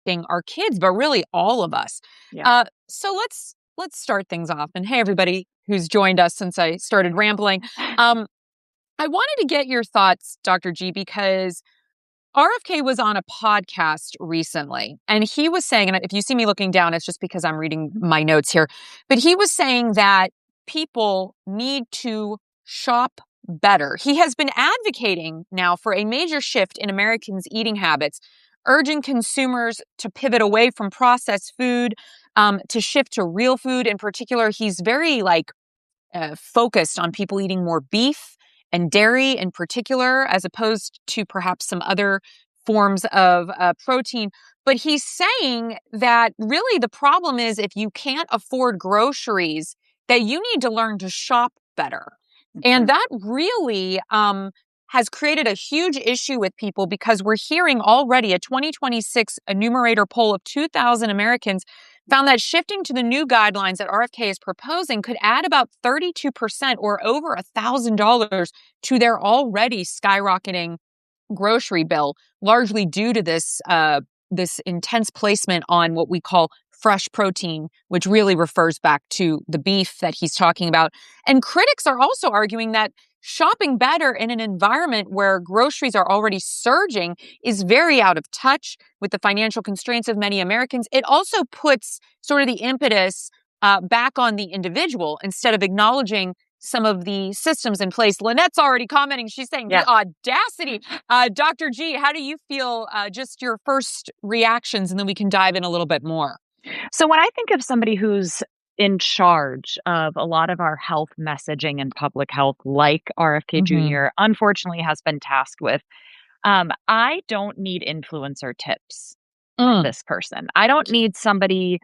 impacting our kids, but really all of us. Yeah. So let's start things off. And hey, everybody who's joined us since I started rambling. I wanted to get your thoughts, Dr. G, because RFK was on a podcast recently, and he was saying, and if you see me looking down, it's just because I'm reading my notes here, but he was saying that people need to shop better. He has been advocating now for a major shift in Americans' eating habits, urging consumers to pivot away from processed food, to shift to real food. In particular, he's very focused on people eating more beef and dairy in particular, as opposed to perhaps some other forms of protein. But he's saying that really the problem is if you can't afford groceries, that you need to learn to shop better. And that really has created a huge issue with people because we're hearing already a 2026 Numerator poll of 2,000 Americans found that shifting to the new guidelines that RFK is proposing could add about 32% or over $1,000 to their already skyrocketing grocery bill, largely due to this intense placement on what we call fresh protein, which really refers back to the beef that he's talking about. And critics are also arguing that shopping better in an environment where groceries are already surging is very out of touch with the financial constraints of many Americans. It also puts sort of the impetus back on the individual instead of acknowledging some of the systems in place. Lynette's already commenting. She's saying, the audacity. Dr. G, how do you feel? Just your first reactions, and then we can dive in a little bit more. So when I think of somebody who's in charge of a lot of our health messaging and public health, like RFK Jr., unfortunately has been tasked with, I don't need influencer tips for this person. I don't need somebody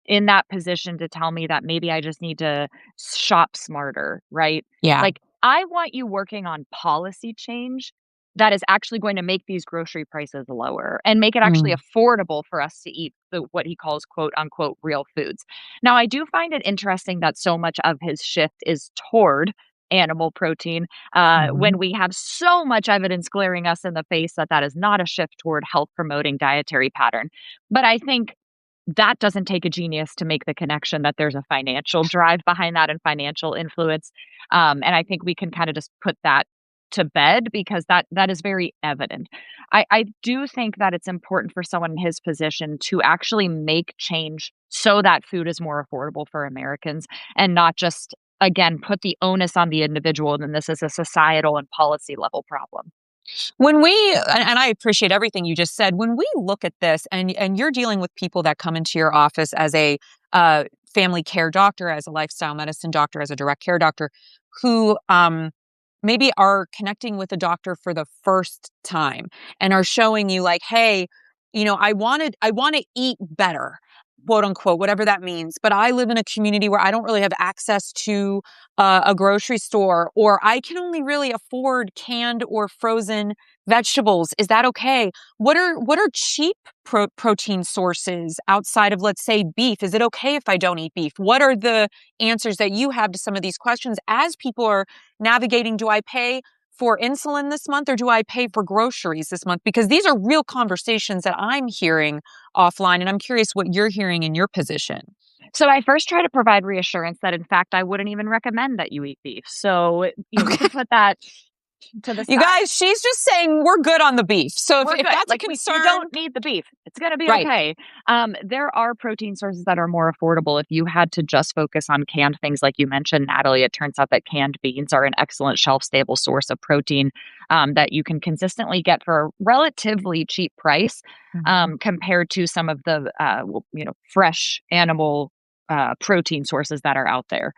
in that position to tell me that maybe I just need to shop smarter, right? Yeah. Like, I want you working on policy change that is actually going to make these grocery prices lower and make it actually affordable for us to eat what he calls quote unquote real foods. Now, I do find it interesting that so much of his shift is toward animal protein when we have so much evidence glaring us in the face that that is not a shift toward health promoting dietary pattern. But I think that doesn't take a genius to make the connection that there's a financial drive behind that and financial influence. And I think we can kind of just put that to bed because that is very evident. I do think that it's important for someone in his position to actually make change so that food is more affordable for Americans and not just, again, put the onus on the individual. And this is a societal and policy level problem. When we, and I appreciate everything you just said, when we look at this and you're dealing with people that come into your office as a family care doctor, as a lifestyle medicine doctor, as a direct care doctor, who maybe are connecting with a doctor for the first time and are showing you like, hey, I want to eat better, quote unquote, whatever that means. But I live in a community where I don't really have access to a grocery store, or I can only really afford canned or frozen vegetables. Is that okay? What are cheap protein sources outside of, let's say, beef? Is it okay if I don't eat beef? What are the answers that you have to some of these questions as people are navigating? Do I pay for insulin this month or do I pay for groceries this month? Because these are real conversations that I'm hearing offline, and I'm curious what you're hearing in your position. So I first try to provide reassurance that, in fact, I wouldn't even recommend that you eat beef. So we can put that to the side. You guys, she's just saying we're good on the beef. So if that's a concern, you don't need the beef. It's going to be okay. There are protein sources that are more affordable. If you had to just focus on canned things like you mentioned, Natalie, it turns out that canned beans are an excellent shelf-stable source of protein that you can consistently get for a relatively cheap price compared to some of the fresh animal protein sources that are out there.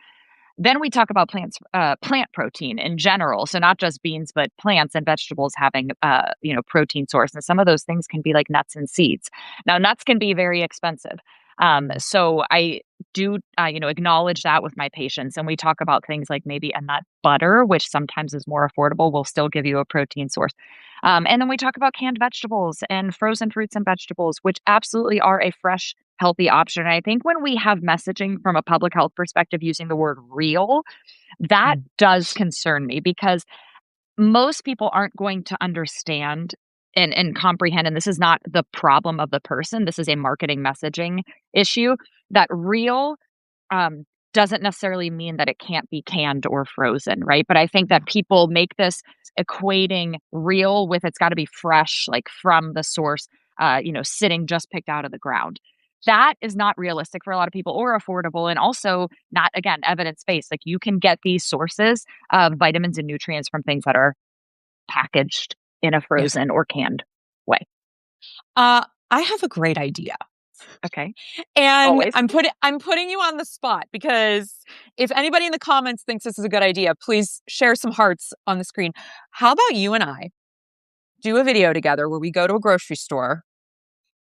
Then we talk about plant protein in general. So not just beans, but plants and vegetables having, protein source. And some of those things can be like nuts and seeds. Now, nuts can be very expensive. So I do, acknowledge that with my patients. And we talk about things like maybe a nut butter, which sometimes is more affordable, will still give you a protein source. And then we talk about canned vegetables and frozen fruits and vegetables, which absolutely are a fresh, healthy option. And I think when we have messaging from a public health perspective using the word real, that does concern me because most people aren't going to understand and comprehend, and this is not the problem of the person, this is a marketing messaging issue, that real doesn't necessarily mean that it can't be canned or frozen, right? But I think that people make this equating real with it's got to be fresh, like from the source, sitting just picked out of the ground. That is not realistic for a lot of people or affordable, and also not, again, evidence-based. Like, you can get these sources of vitamins and nutrients from things that are packaged in a Yeah. frozen or canned way. I have a great idea. Okay. And Always. I'm putting you on the spot, because if anybody in the comments thinks this is a good idea, please share some hearts on the screen. How about you and I do a video together where we go to a grocery store,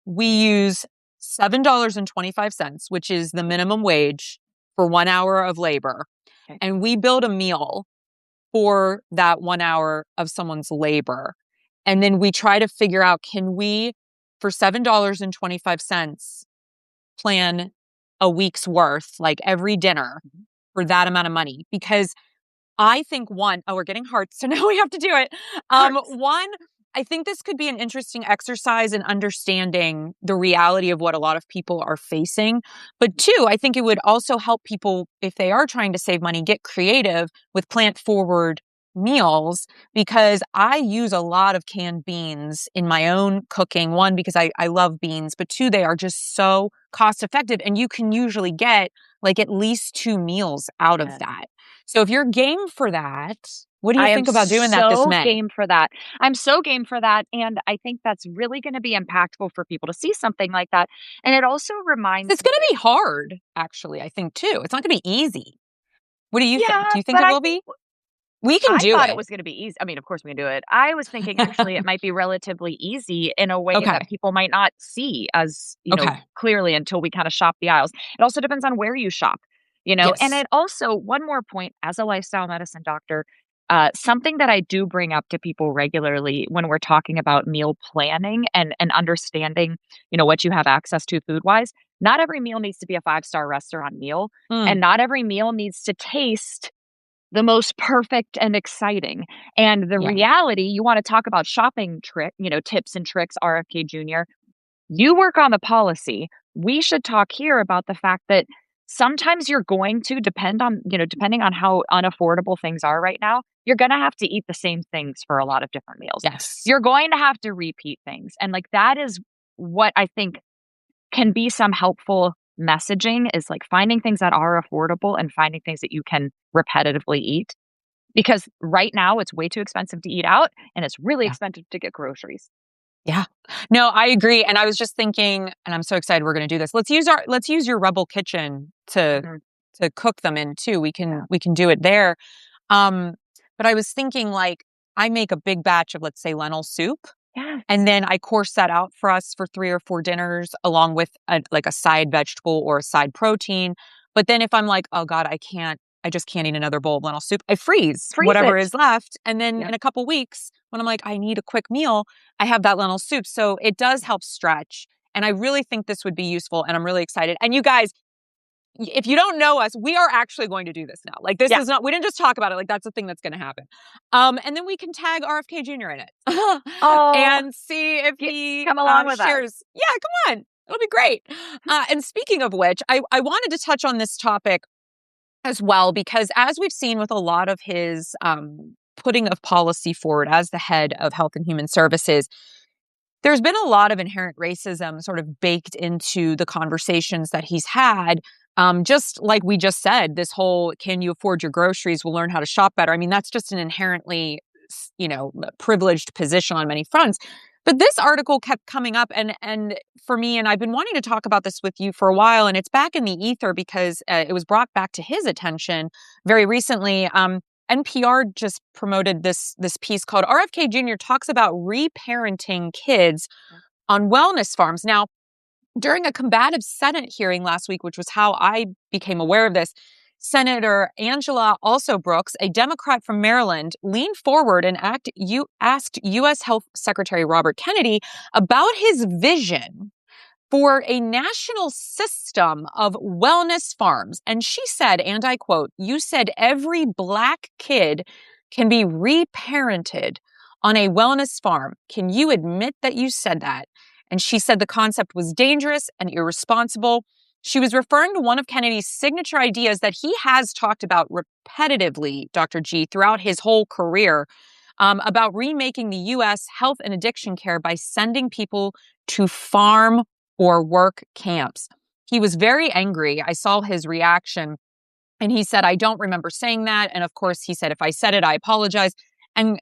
we use $7.25, which is the minimum wage for 1 hour of labor, Okay. and we build a meal for that 1 hour of someone's labor. And then we try to figure out, can we, for $7.25, plan a week's worth, like every dinner, for that amount of money? Because I think we're getting hearts, so now we have to do it. One, I think this could be an interesting exercise in understanding the reality of what a lot of people are facing. But two, I think it would also help people, if they are trying to save money, get creative with plant-forward meals, because I use a lot of canned beans in my own cooking. One, because I love beans, but two, they are just so cost effective, and you can usually get like at least 2 meals out of that. So if you're game for that, what do you think about doing that this May? Game for that. I'm so game for that. And I think that's really going to be impactful for people to see something like that. And it also reminds It's going to be hard, actually, I think, too. It's not going to be easy. What do you think? Do you think it will be? We can do it. I thought it was going to be easy. I mean, of course we can do it. I was thinking actually it might be relatively easy in a way that people might not see as, clearly until we kind of shop the aisles. It also depends on where you shop, Yes. And it also, one more point, as a lifestyle medicine doctor, something that I do bring up to people regularly when we're talking about meal planning and understanding, what you have access to food-wise. Not every meal needs to be a 5-star restaurant meal, and not every meal needs to taste the most perfect and exciting. And the reality, you want to talk about shopping tips and tricks, RFK Jr. You work on the policy. We should talk here about the fact that sometimes you're going to depending on how unaffordable things are right now, you're going to have to eat the same things for a lot of different meals. Yes. You're going to have to repeat things. And like, that is what I think can be some helpful messaging, is like finding things that are affordable and finding things that you can repetitively eat. Because right now it's way too expensive to eat out, and it's really expensive to get groceries. Yeah. No, I agree. And I was just thinking, and I'm so excited we're going to do this. Let's use your Rebel kitchen to cook them in too. We can do it there. But I was thinking, like, I make a big batch of, let's say, lentil soup. Yeah. And then I course that out for us for 3 or 4 dinners, along with a side vegetable or a side protein. But then if I'm like, oh God, I just can't eat another bowl of lentil soup, I freeze whatever is left. And then in a couple weeks, when I'm like, I need a quick meal, I have that lentil soup. So it does help stretch. And I really think this would be useful. And I'm really excited. And you guys, if you don't know us, we are actually going to do this now. Like, this is not, we didn't just talk about it. Like, that's a thing that's going to happen. And then we can tag RFK Jr. in it and see if he come along with shares. us. Yeah, come on. It'll be great. And speaking of which, I wanted to touch on this topic as well, because as we've seen with a lot of his putting of policy forward as the head of Health and Human Services, there's been a lot of inherent racism sort of baked into the conversations that he's had. Just like we just said, this whole, can you afford your groceries? We'll learn how to shop better. I mean, that's just an inherently, privileged position on many fronts. But this article kept coming up, and for me, and I've been wanting to talk about this with you for a while, and it's back in the ether because it was brought back to his attention very recently. NPR just promoted this piece called RFK Jr. talks about reparenting kids on wellness farms. Now, during a combative Senate hearing last week, which was how I became aware of this, Senator Angela Brooks, a Democrat from Maryland, leaned forward and asked U.S. Health Secretary Robert Kennedy about his vision for a national system of wellness farms. And she said, and I quote, "You said every Black kid can be reparented on a wellness farm. Can you admit that you said that? And she said the concept was dangerous and irresponsible. She was referring to one of Kennedy's signature ideas that he has talked about repetitively, Dr. G, throughout his whole career, about remaking the U.S. health and addiction care by sending people to farm or work camps. He was very angry. I saw his reaction. And he said, I don't remember saying that. And of course, he said, if I said it, I apologize. And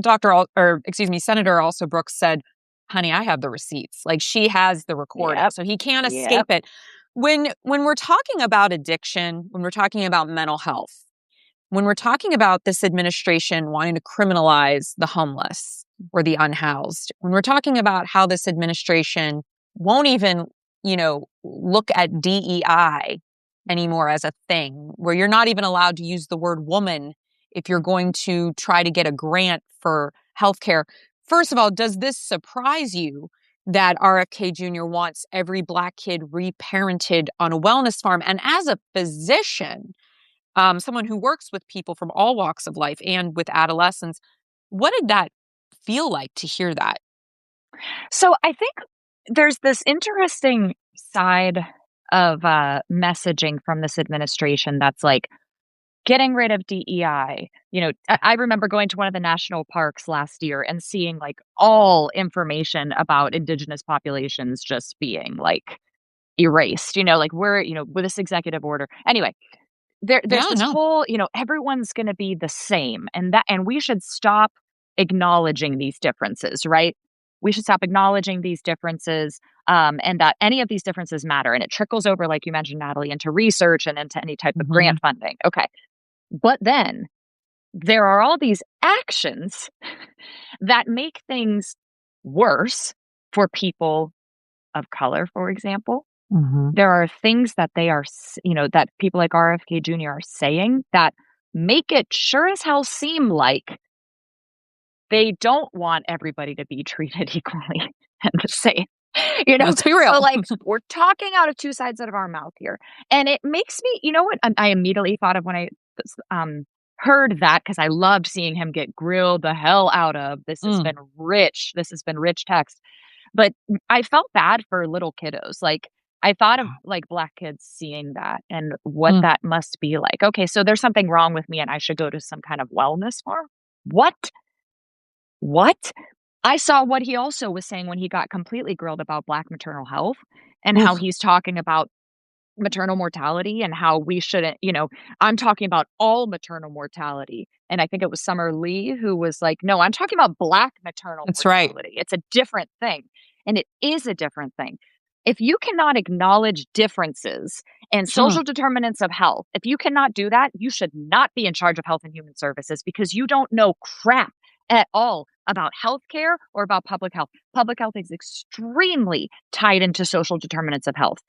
Senator Also Brooks said, honey, I have the receipts. Like, she has the recording. Yep. So he can't escape it. When we're talking about addiction, when we're talking about mental health, when we're talking about this administration wanting to criminalize the homeless or the unhoused, when we're talking about how this administration won't even, look at DEI anymore as a thing, where you're not even allowed to use the word woman if you're going to try to get a grant for healthcare. First of all, does this surprise you that RFK Jr. wants every Black kid reparented on a wellness farm? And as a physician, someone who works with people from all walks of life and with adolescents, what did that feel like to hear that? So I think there's this interesting side of messaging from this administration that's like getting rid of DEI. I remember going to one of the national parks last year and seeing like all information about indigenous populations just being like erased, like we're, with this executive order. Anyway, there's this whole, everyone's going to be the same, and we should stop acknowledging these differences, right? We should stop acknowledging these differences, and that any of these differences matter. And it trickles over, like you mentioned, Natalie, into research and into any type of grant funding. Okay. But then there are all these actions that make things worse for people of color, for example. There are things that they are, that people like RFK Jr. are saying that make it sure as hell seem like they don't want everybody to be treated equally and the same. Let's be real. So like, we're talking out of two sides of our mouth here. And it makes me, what I immediately thought of when I heard that, because I loved seeing him get grilled the hell out of. This has been rich. This has been rich text. But I felt bad for little kiddos. Like, I thought of like Black kids seeing that and what that must be like. Okay, so there's something wrong with me and I should go to some kind of wellness farm. What? I saw what he also was saying when he got completely grilled about Black maternal health and how he's talking about maternal mortality and how we shouldn't, I'm talking about all maternal mortality. And I think it was Summer Lee who was like, no, I'm talking about Black maternal mortality. Right. It's a different thing. And it is a different thing. If you cannot acknowledge differences and social determinants of health, if you cannot do that, you should not be in charge of Health and Human Services, because you don't know crap at all about healthcare or about public health. Public health is extremely tied into social determinants of health.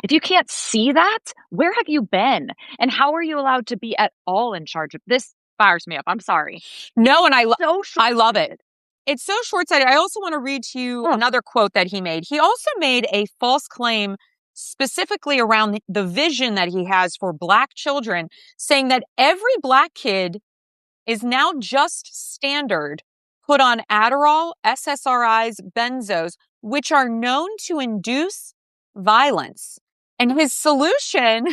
If you can't see that, where have you been? And how are you allowed to be at all in charge of this? Fires me up. I'm sorry. No, and I love it. It's so short-sighted. I also want to read to you another quote that he made. He also made a false claim specifically around the vision that he has for Black children, saying that every Black kid is now just standard put on Adderall, SSRIs, benzos, which are known to induce violence. And his solution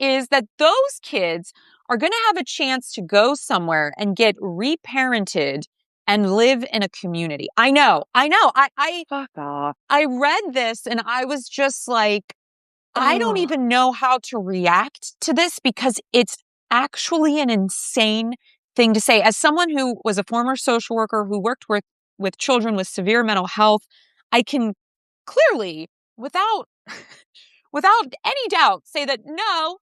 is that those kids are going to have a chance to go somewhere and get reparented and live in a community. I know. Fuck off. I read this and I was just like, I don't even know how to react to this, because it's actually an insane thing to say. As someone who was a former social worker who worked with children with severe mental health, I can clearly, without any doubt, say that no,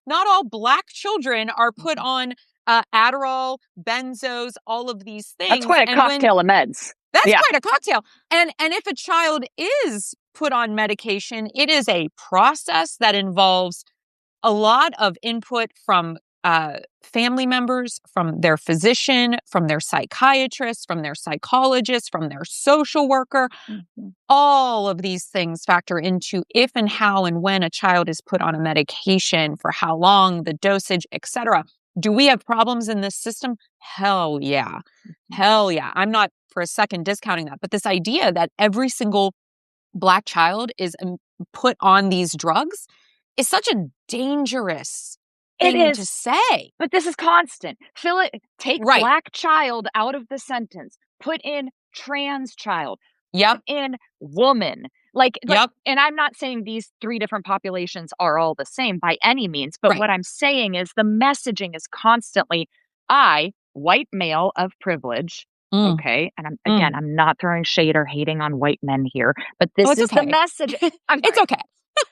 not all Black children are put on Adderall, benzos, all of these things. That's quite a cocktail of meds. That's quite a cocktail. And if a child is put on medication, it is a process that involves a lot of input from family members, from their physician, from their psychiatrist, from their psychologist, from their social worker. All of these things factor into if and how and when a child is put on a medication, for how long, the dosage, etc. Do we have problems in this system? Hell yeah. Hell yeah. I'm not for a second discounting that. But this idea that every single Black child is put on these drugs is such a dangerous thing to say. But this is constant. Take Right. Black child out of the sentence. Put in trans child. Yep. Put in woman. Yep. And I'm not saying these three different populations are all the same by any means, but Right. what I'm saying is the messaging is constantly, white male of privilege, okay, and I'm not throwing shade or hating on white men here, but this is okay. the message. It's okay.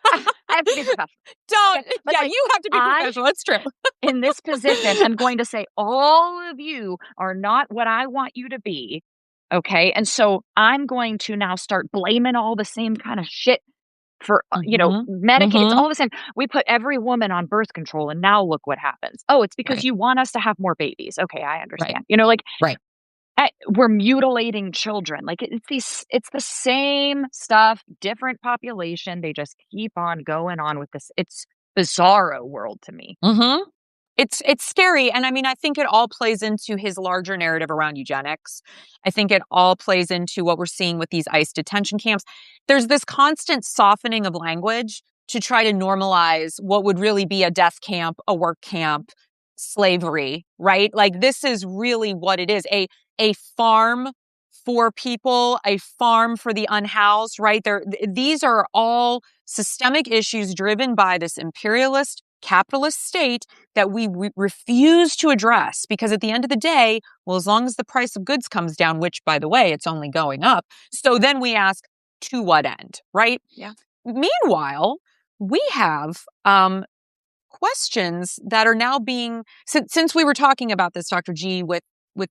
I have to be professional. Don't. Okay, Yeah, you have to be professional. That's true. In this position, I'm going to say all of you are not what I want you to be. Okay. And so I'm going to now start blaming all the same kind of shit for, Medicaid. It's all the same. We put every woman on birth control and now look what happens. Oh, it's because you want us to have more babies. Okay. I understand. Right. We're mutilating children. It's the same stuff, different population. They just keep on going on with this. It's bizarro world to me. Mm-hmm. It's scary. And I mean, I think it all plays into his larger narrative around eugenics. I think it all plays into what we're seeing with these ICE detention camps. There's this constant softening of language to try to normalize what would really be a death camp, a work camp, slavery, right? Like this is really what it is. A farm for people, a farm for the unhoused, right? These are all systemic issues driven by this imperialist capitalist state that we refuse to address because at the end of the day, well, as long as the price of goods comes down, which by the way, it's only going up. So then we ask, to what end, right? Yeah. Meanwhile, we have questions that are now being, since we were talking about this, Dr. G, with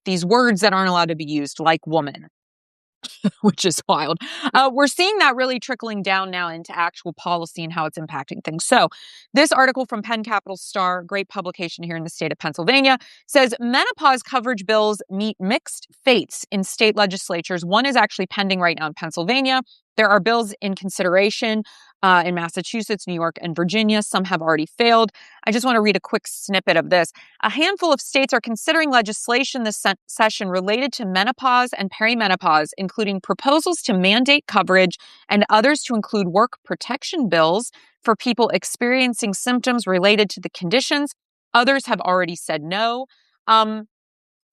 these words that aren't allowed to be used, like woman, which is wild. We're seeing that really trickling down now into actual policy and how it's impacting things. So this article from Penn Capital Star, great publication here in the state of Pennsylvania, says menopause coverage bills meet mixed fates in state legislatures. One is actually pending right now in Pennsylvania. There are bills in consideration in Massachusetts, New York, and Virginia. Some have already failed. I just want to read a quick snippet of this. A handful of states are considering legislation this session related to menopause and perimenopause, including proposals to mandate coverage and others to include work protection bills for people experiencing symptoms related to the conditions. Others have already said no.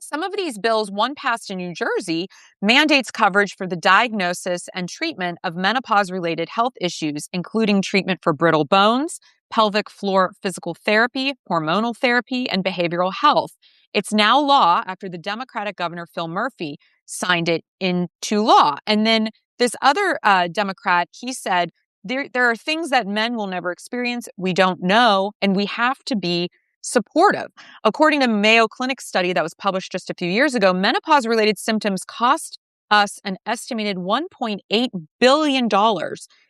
Some of these bills, one passed in New Jersey, mandates coverage for the diagnosis and treatment of menopause-related health issues, including treatment for brittle bones, pelvic floor physical therapy, hormonal therapy, and behavioral health. It's now law after the Democratic Governor Phil Murphy signed it into law. And then this other Democrat, he said, there are things that men will never experience, we don't know, and we have to be supportive. According to a Mayo Clinic study that was published just a few years ago, menopause-related symptoms cost us an estimated $1.8 billion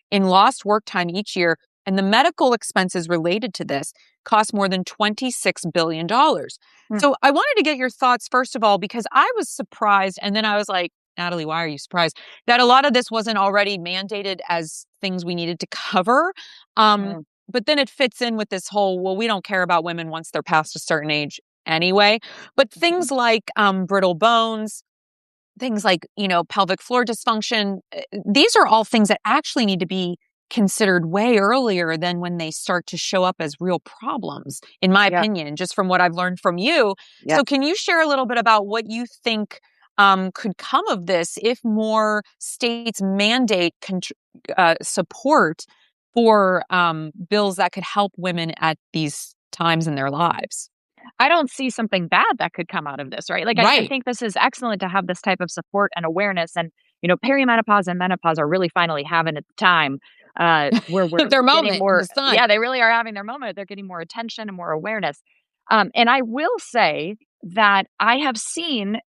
in lost work time each year, and the medical expenses related to this cost more than $26 billion. So I wanted to get your thoughts, first of all, because I was surprised, and then I was like, Natalie, why are you surprised that a lot of this wasn't already mandated as things we needed to cover? But then it fits in with this whole, well, we don't care about women once they're past a certain age anyway. But things like brittle bones, things like, pelvic floor dysfunction, these are all things that actually need to be considered way earlier than when they start to show up as real problems, in my opinion, just from what I've learned from you. So can you share a little bit about what you think could come of this if more states mandate support for bills that could help women at these times in their lives? I don't see something bad that could come out of this, right? I think this is excellent to have this type of support and awareness. And, perimenopause and menopause are really finally having at the time where we're their moment getting more. in the sun. Yeah, they really are having their moment. They're getting more attention and more awareness. And I will say that I have seen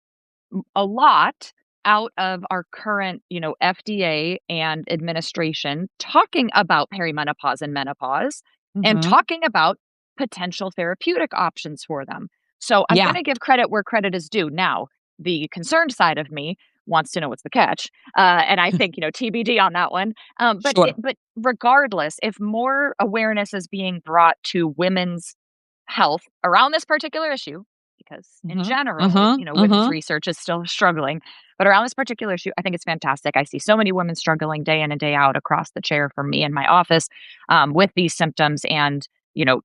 a lot out of our current, FDA and administration talking about perimenopause and menopause and talking about potential therapeutic options for them. So I'm going to give credit where credit is due. Now, the concerned side of me wants to know what's the catch. And I think, TBD on that one. But regardless, if more awareness is being brought to women's health around this particular issue, because in general, women's research is still struggling. But around this particular issue, I think it's fantastic. I see so many women struggling day in and day out across the chair from me in my office with these symptoms. And,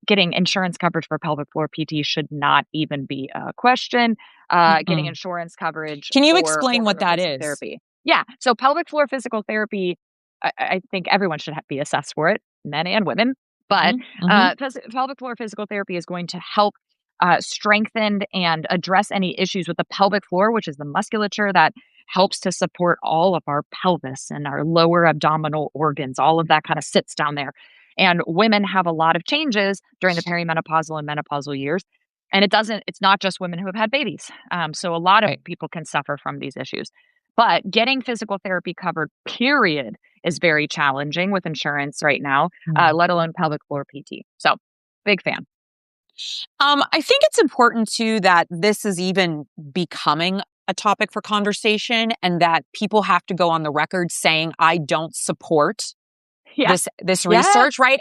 getting insurance coverage for pelvic floor PT should not even be a question. Getting insurance coverage. Can you explain what that is? Therapy. Yeah. So pelvic floor physical therapy, I think everyone should be assessed for it, men and women. But pelvic floor physical therapy is going to help strengthen and address any issues with the pelvic floor, which is the musculature that helps to support all of our pelvis and our lower abdominal organs. All of that kind of sits down there. And women have a lot of changes during the perimenopausal and menopausal years. And it's not just women who have had babies. So a lot of people can suffer from these issues. But getting physical therapy covered, period, is very challenging with insurance right now, let alone pelvic floor PT. So big fan. I think it's important too that this is even becoming a topic for conversation, and that people have to go on the record saying, I don't support this research, right?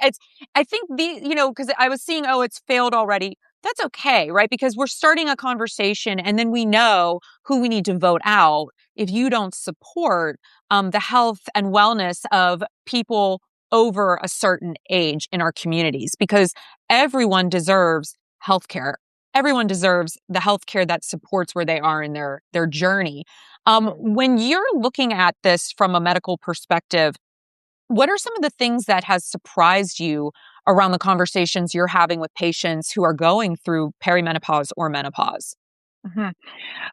I think because I was seeing, it's failed already. That's okay, right? Because we're starting a conversation, and then we know who we need to vote out if you don't support the health and wellness of people over a certain age in our communities, because everyone deserves healthcare. Everyone deserves the healthcare that supports where they are in their journey. When you're looking at this from a medical perspective, what are some of the things that has surprised you around the conversations you're having with patients who are going through perimenopause or menopause?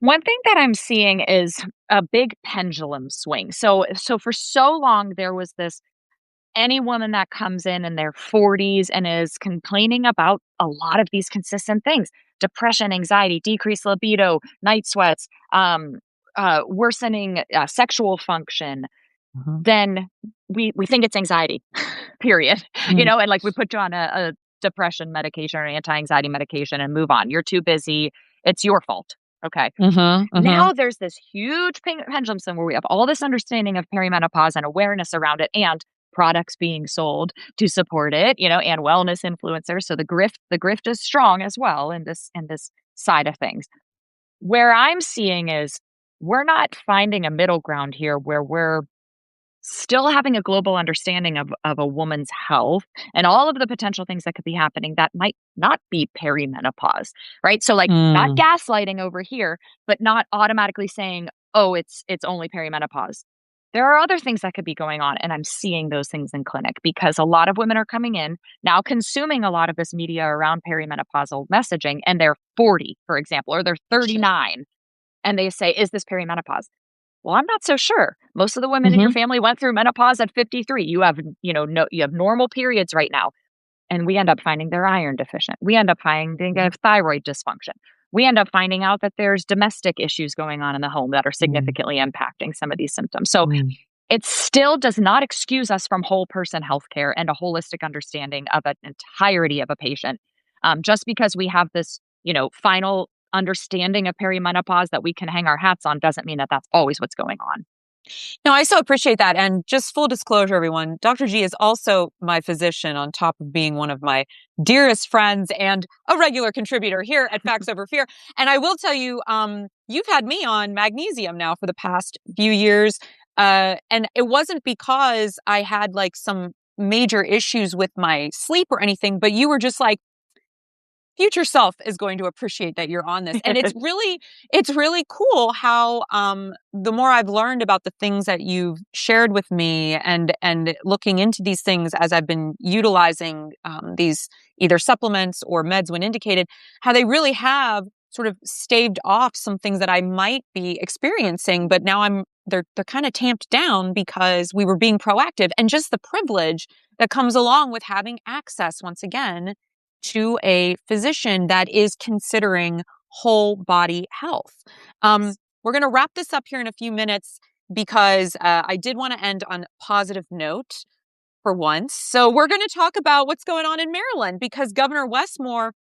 One thing that I'm seeing is a big pendulum swing. So for so long, there was this, any woman that comes in their 40s and is complaining about a lot of these consistent things: depression, anxiety, decreased libido, night sweats, worsening sexual function, then we think it's anxiety, period. And like we put you on a depression medication or anti-anxiety medication and move on. You're too busy. It's your fault. Okay. Now there's this huge pendulum swing where we have all this understanding of perimenopause and awareness around it, and products being sold to support it, and wellness influencers. So the grift is strong as well in this side of things. Where I'm seeing is we're not finding a middle ground here, where we're still having a global understanding of a woman's health and all of the potential things that could be happening that might not be perimenopause, right? So not gaslighting over here, but not automatically saying, oh, it's only perimenopause. There are other things that could be going on, and I'm seeing those things in clinic because a lot of women are coming in now consuming a lot of this media around perimenopausal messaging, and they're 40, for example, or they're 39, and they say, is this perimenopause? Well, I'm not so sure. Most of the women in your family went through menopause at 53. You have, you have normal periods right now. And we end up finding they're iron deficient. We end up finding they have thyroid dysfunction. We end up finding out that there's domestic issues going on in the home that are significantly impacting some of these symptoms. So it still does not excuse us from whole person healthcare and a holistic understanding of an entirety of a patient. Just because we have this, final understanding of perimenopause that we can hang our hats on doesn't mean that that's always what's going on. No, I so appreciate that. And just full disclosure, everyone, Dr. G is also my physician, on top of being one of my dearest friends and a regular contributor here at Facts Over Fear. And I will tell you, you've had me on magnesium now for the past few years. And it wasn't because I had some major issues with my sleep or anything, but you were just like, future self is going to appreciate that you're on this. And it's really cool how the more I've learned about the things that you've shared with me and looking into these things as I've been utilizing these either supplements or meds when indicated, how they really have sort of staved off some things that I might be experiencing, but now they're kind of tamped down because we were being proactive, and just the privilege that comes along with having access once again to a physician that is considering whole body health. We're going to wrap this up here in a few minutes because I did want to end on a positive note for once. So we're going to talk about what's going on in Maryland, because Governor Westmore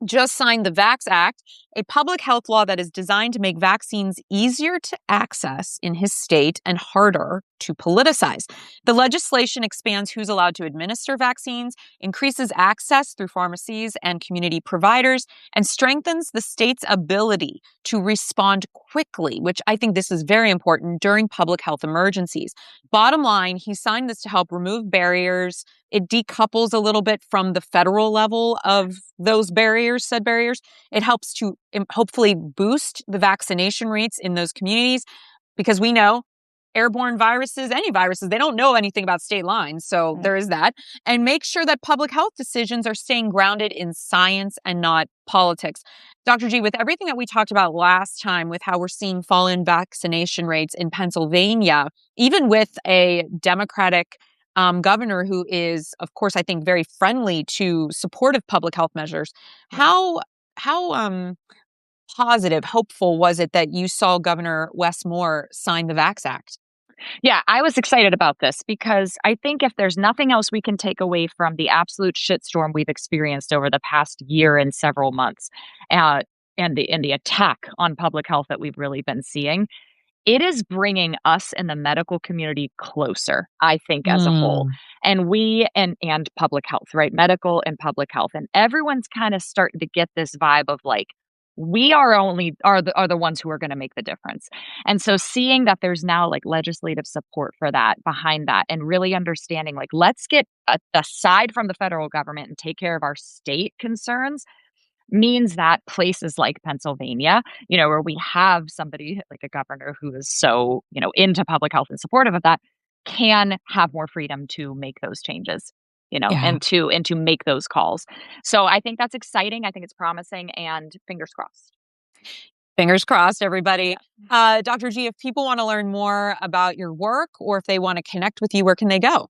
just signed the Vax Act, a public health law that is designed to make vaccines easier to access in his state and harder to politicize. The legislation expands who's allowed to administer vaccines, increases access through pharmacies and community providers, and strengthens the state's ability to respond quickly, which I think this is very important during public health emergencies. Bottom line, he signed this to help remove barriers. It decouples a little bit from the federal level of those barriers, said barriers. It helps to hopefully boost the vaccination rates in those communities, because we know airborne viruses, any viruses, they don't know anything about state lines. So there is that. And make sure that public health decisions are staying grounded in science and not politics. Dr. G, with everything that we talked about last time, with how we're seeing fall in vaccination rates in Pennsylvania, even with a Democratic governor who is, of course, I think very friendly to supportive public health measures, how positive, hopeful was it that you saw Governor Wes Moore sign the Vax Act? Yeah, I was excited about this because I think if there's nothing else we can take away from the absolute shitstorm we've experienced over the past year and several months, and the attack on public health that we've really been seeing, it is bringing us in the medical community closer, I think, as a whole. And we and public health, right? Medical and public health. And everyone's kind of starting to get this vibe of like, we are the ones who are going to make the difference. And so seeing that there's now like legislative support for that, behind that, and really understanding like, let's get aside from the federal government and take care of our state concerns, means that places like Pennsylvania, where we have somebody like a governor who is so, into public health and supportive of that, can have more freedom to make those changes, and to make those calls. So I think that's exciting. I think it's promising, and fingers crossed. Fingers crossed, everybody. Dr. G, if people want to learn more about your work or if they want to connect with you, where can they go?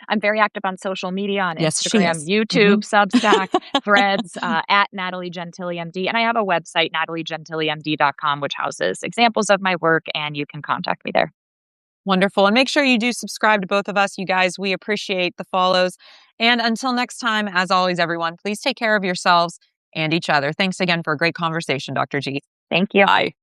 I'm very active on social media, on Yes, Instagram, YouTube, Substack, Threads, at Natalie Gentile, MD. And I have a website, nataliegentilemd.com, which houses examples of my work, and you can contact me there. Wonderful. And make sure you do subscribe to both of us, you guys. We appreciate the follows. And until next time, as always, everyone, please take care of yourselves and each other. Thanks again for a great conversation, Dr. G. Thank you. Bye.